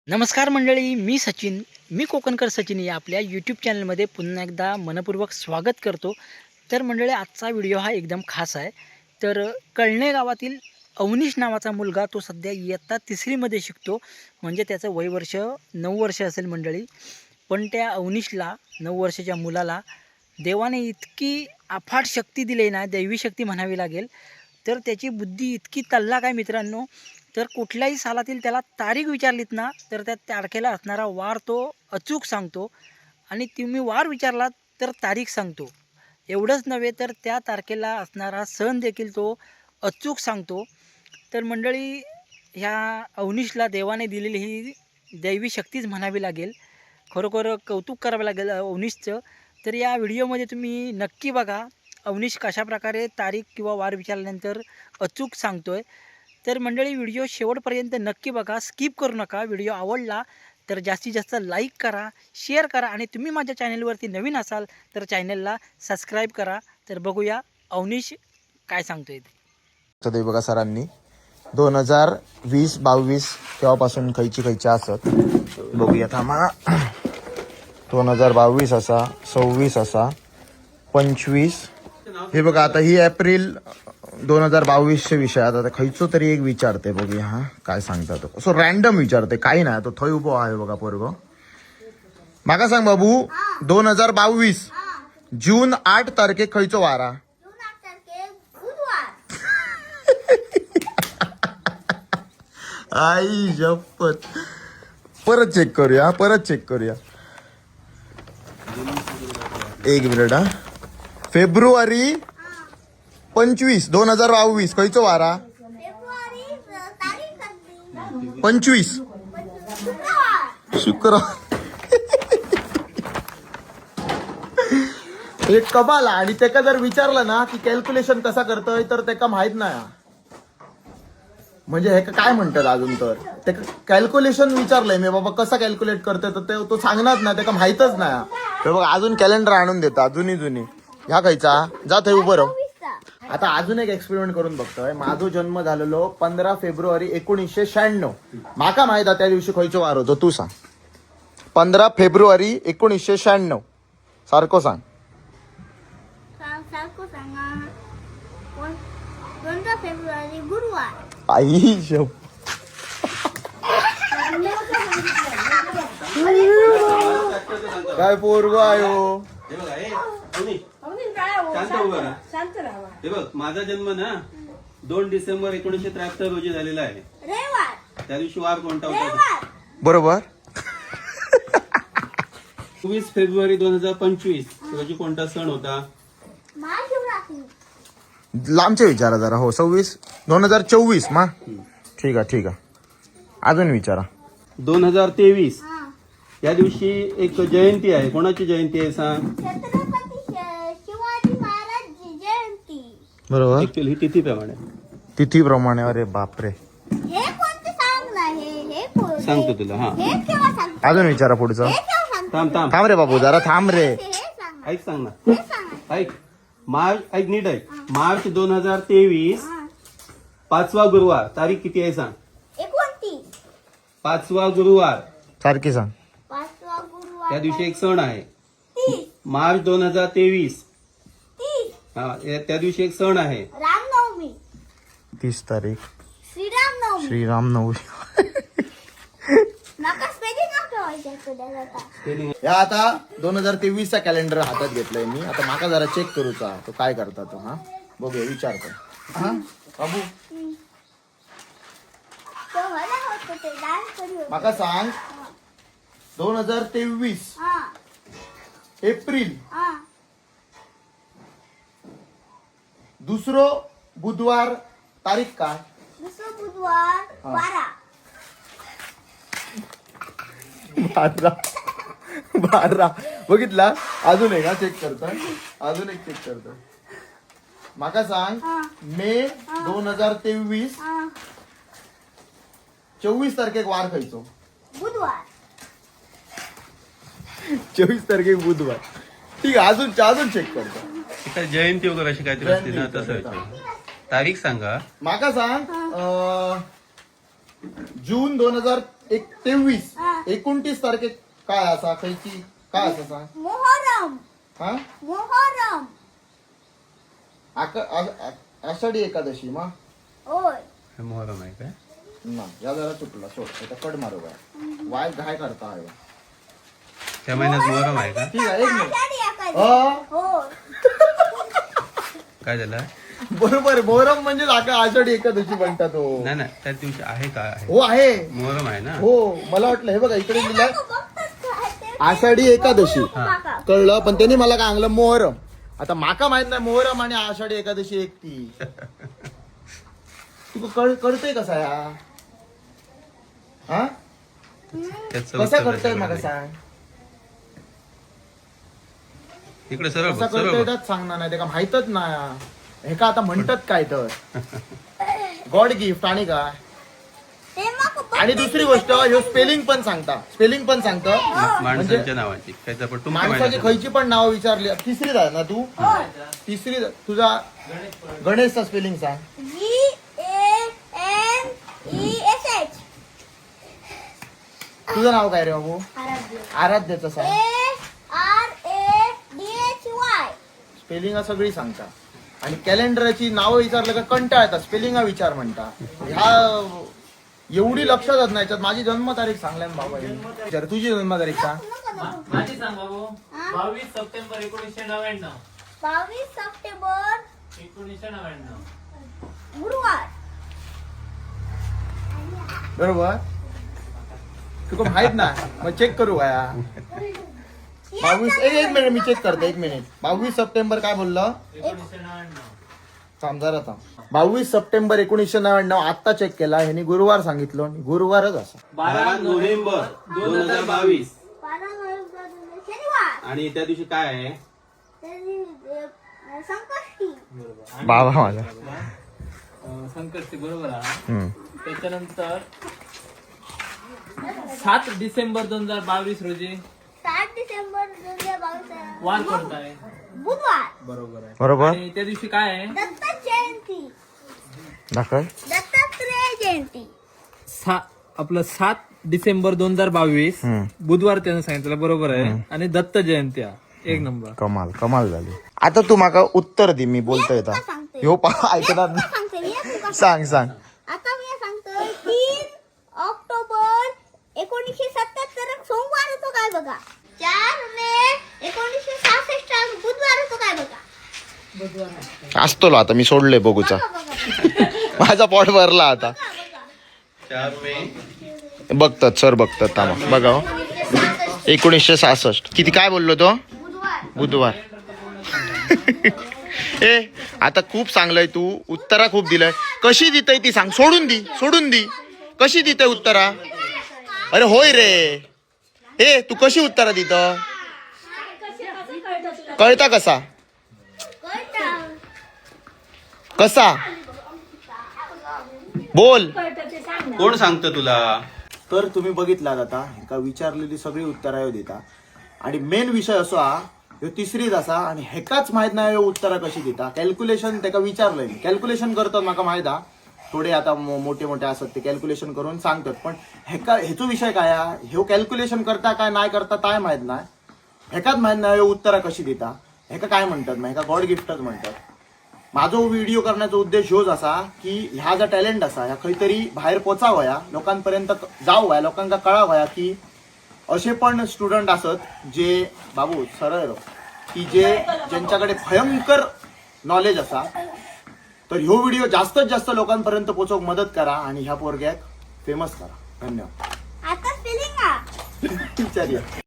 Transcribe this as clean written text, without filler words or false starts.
नमस्कार मंडळी, मी सचिन. मी कोकणकर सचिन या आपल्या यूट्यूब चॅनलमध्ये पुन्हा एकदा मनपूर्वक स्वागत करतो. तर मंडळी, आजचा व्हिडिओ हा एकदम खास आहे. तर कळणे गावातील अवनीश नावाचा मुलगा, तो सध्या इयत्ता 3रीमध्ये शिकतो. म्हणजे त्याचं वय वर्ष 9 वर्ष असेल मंडळी. पण त्या अवनीशला, 9 वर्षाच्या मुलाला, देवाने इतकी अफाट शक्ती दिली ना, दैवी शक्ती म्हणावी लागेल. तर त्याची बुद्धी इतकी तल्लाख आहे मित्रांनो. तर कुठल्याही सालातील त्याला तारीख विचारलीत ना, तर त्या तारखेला असणारा वार तो अचूक सांगतो. आणि तुम्ही वार विचारलात तर तारीख सांगतो. एवढंच नव्हे, तर त्या तारखेला असणारा सण देखील तो अचूक सांगतो. तर मंडळी, ह्या अवनीशला देवाने दिलेली ही दैवी शक्तीच म्हणावी लागेल. खरोखर कौतुक करावं लागेल अवनीशचं. तर या व्हिडिओमध्ये तुम्ही नक्की बघा, अवनीश कशाप्रकारे तारीख किंवा वार विचारल्यानंतर अचूक सांगतोय. तर मंडळी, व्हिडिओ शेवटपर्यंत नक्की बघा, स्किप करू नका. व्हिडिओ आवडला तर जास्तीत जास्त लाईक करा, शेअर करा, आणि तुम्ही माझ्या चॅनलवरती नवीन असाल तर चॅनलला सबस्क्राईब करा. तर बघूया अवनीश काय सांगतोय ते. तर बघा, सरांनी 2020-22 तेव्हापासून खयची असत बघूया. थांबा. 2022 असा, 26 असा, 25. हे बघा, आता ही एप्रिल 2022चे विषय. आता खयचो तरी एक विचारते बघूया. हा काय सांगता तो, असं रॅन्डम विचारते, काही नाही. तो थंय उभो आहे बघा पोरगो. माका सांग बाबू, 2022 जून 8 तारखेक खयचो वारा? आई शपथ. परत चेक करूया. एक मिनिट. हा, फेब्रुवारी 25, 2022 खयचो वारा? 25 शुक्रवार. एक कबाला. आणि त्याका जर विचारलं ना की कॅल्क्युलेशन कसा करतोय, तर त्याका माहित नाही. म्हणजे हे काय म्हणतात अजून, तर ते कॅल्क्युलेशन विचारलंय मी, बाबा कसा कॅल्क्युलेट करतोय, तर तो सांगणार ना, त्याला माहितच नाही. बघा, अजून कॅलेंडर आणून देतात जुनी. ह्या खायचा जा थंय उभं राहू. आता अजून एक एक्सपेरिमेंट करून बघतोय. माझा जन्म झालेलो 15 फेब्रुवारी 1996. माका माहित आहे त्या दिवशी खयचो वार होतो, तू सांग. 15 फेब्रुवारी 1996 सारखं सांग. फेब्रुवारी गुरुवार. आई शप. काय पोरगो आयो. हे बघ, माझा जन्म ना 2 डिसेंबर 1973 रोजी झालेला आहे. त्या दिवशी वार कोणता होता? बरोबर. 24 फेब्रुवारी 2025 रोजी कोणता सण होता? लांबचे विचारा जरा. हो, 26 2024 मा. ठीक आहे. अजून विचारा. 2023 या दिवशी एक जयंती आहे. कोणाची जयंती आहे सांग? छत्रपती शिवाजी महाराज जयंती. बरोबर. ऍक्च्युअली ही तिथीप्रमाणे तिथीप्रमाणे. अरे बापरे. हे कोणते सांग ना, हे सांगतो तुला. हा, हे केव्हा सांगतो? अजून विचारा पुढचं. हे केव्हा सांगतो? थांब रे बाबू, जरा थांब रे. हे सांग ना. ऐक, सांग ना. हे सांग ना. ऐक. नीट ऐक. मार्च 2023 5वा गुरुवार. तारीख किती आहे सांग? 29. 5वा गुरुवार. सारखी सांग. 5वा गुरुवार. त्या दिवशी एक सण आहे. 30. मार्च 2023. 30. हा, त्या दिवशी एक सण आहे. रामनवमी. 30 तारीख श्रीरामनवमी. श्रीरामनवमी. नका स्पेलिंग ठेवायचं तुला आता. या आता 2023 चा कॅलेंडर हातात घेतलाय मी. आता माका जरा चेक करूचा, तो काय करता तो. हा बघूया, विचारतो. हा बाबू, तो मला होतं ते डान्स करू होतं. माका सांग. 2023 हा. एप्रिल हा. दुसरो बुधवार तारीख काय? दुसरं बुधवार 12. 12 बघितला. अजून एक चेक करतोय. माका सांग. हा. मे 2023 हा. 24 तारखेक वार खायचो? बुधवार. 24 तारखेक बुधवार. ठीक आहे. अजून चेक करतो. जयंती वगैरे अशी काहीतरी असते ना, तसं विचार. तारीख सांगा. माका सांग. जून 2023 23 हा. 29 तारखेक काय असा खयची काय असा सांग मोहरम हा मोहरम आषाढी एकादशी मा होय मोहरम आहे काय ना या जरा चुकला सोड आता कड मारू वाय काय करता आहे त्या महिन्यात मोहरम आहे का ठीक आहे एक मिनिट आषाढी एकादशी. अ, होय काय झालं बरोबर मोहरम म्हणजे आषाढी एकादशी म्हणतात हो नाही नाही त्या दिवशी आहे का आहे हो आहे मोहरम आहे ना हो मला वाटलं हे बघा इकडे लिहिलंय तू बघतोस काय ते? आषाढी एकादशी माका. कळलं पण त्यांनी मला काय सांगलं मोहरम आता माका माहित नाही मोहरम आणि आषाढी एकादशी एक ती तुका कळतंय कसा या हा त्याचं कसा उत्तर करतोय त्याच्याकडे मला नाही. सांग इकडे सरळ कसा बघ, सरळ करतोय बघ. त्याच सांगणार नाही ते का माहितच नाही हे का आता म्हणतात काय तर गॉड गिफ्ट आणि काय ते माका बघतोस आणि दुसरी गोष्ट ह्यो स्पेलिंग पण सांगतं माणसांच्या नावाची काय तर पण तुमच्या माणसाची महिन्यात खयची पण नाव विचारली तिसरी आहे ना तू तिसरी तुझा गणेशचा स्पेलिंग सांग GANESH तुझं नाव काय रे बाबू आराध्य आराध्याचं सांग ARADHY स्पेलिंग सगळी सांगता आणि कॅलेंडरची नावं विचारलं का कंटाळतात स्पेलिंग विचार म्हणता ह्या एवढी लक्षात येत नाही याच्यात. माझी जन्मतारीख सांगल्या ना बाबा विचार तुझी जन्मतारीख सांग माझी सांग बाबू 22 सप्टेंबर 1999 22 सप्टेंबर 1999 गुरुवार बरोबर तुला माहित ना मग चेक करू का 22 एक मिनिट मी चेक करतो 1 मिनिट 22 सप्टेंबर काय बोललं 1999 थांब जरा थांब 22 सप्टेंबर 1999 आता चेक केला ह्यांनी गुरुवार सांगितलं आणि गुरुवारच असा 12 नोव्हेंबर 2022 12 नोव्हेंबर शनिवार आणि त्या दिवशी काय आहे संकष्टी बाबा माझा संकष्टी बरोबर आहे त्याच्यानंतर 7 डिसेंबर 2022 रोजी 7 डिसेंबर 2022 वार कोणता आहे बुधवार बरोबर आहे बरोबर आणि त्या दिवशी काय आहे दत्त जयंती दाखल दत्तात्रेय जयंती आपलं 7 डिसेंबर 2022 बुधवार त्यानं सांगितलं बरोबर आहे आणि दत्त जयंती आहे. एक नंबर कमाल झाली आता तू माका उत्तर दे मी बोलतोय आता सांगते ह्यो ऐकतात तुका सांगते मी तुका सांग आता मी सांगतोय 3 ऑक्टोबर 1977 सोमवार होतो काय बघा 4 मे 1966 बुधवार होतो काय बघा असतो आता मी सोडलंय बघूचा बघा माझा पॉट भरला आता 4 मे बघतात सर बघतात थांबा बघा हो. 1966 किती काय बोललो तो बुधवार ए आता खूप चांगलंय तू उत्तरा खूप दिलंय कशी देतय ती सांग सोडून दी कशी देतय उत्तरा अरे होय रे ए तू कशी उत्तरा देत कळता कसा बोल कोण सांगतं तुला तर तुम्ही बघितलात आता एका विचारलेली सगळी उत्तरा देता आणि मेन विषय असो हा ह्यो तिसरीच असा आणि हेकाच माहित नाही ह्यो उत्तरा कशी देता कॅल्क्युलेशन त्याका विचारलंय कॅल्क्युलेशन करतात माका माहित हा थोडे आता मोठे मोठे असतात ते कॅल्क्युलेशन करून सांगतात पण हेचो विषय काय हा ह्यो कॅल्क्युलेशन करता काय नाही करता काय माहित नाही हेकाच माहित नाही ह्यो उत्तरा कशी देता हेका काय म्हणतात मग हेका गॉड गिफ्टच म्हणतात माझो व्हिडिओ करण्याचा उद्देश ह्योच असा की ह्या जो टॅलेंट असा ह्या खंय तरी बाहेर पोचावया लोकांपर्यंत जावया लोकांका कळावया की असे पण स्टुडंट असत जे बाबू सरळ की ज्यांच्याकडे भयंकर नॉलेज असा तर ह्यो व्हिडिओ जास्तीत जास्त लोकांपर्यंत पोचवक मदत करा आणि ह्या पोरग्याक फेमस करा धन्यवाद आता स्पेलिंग विचारूया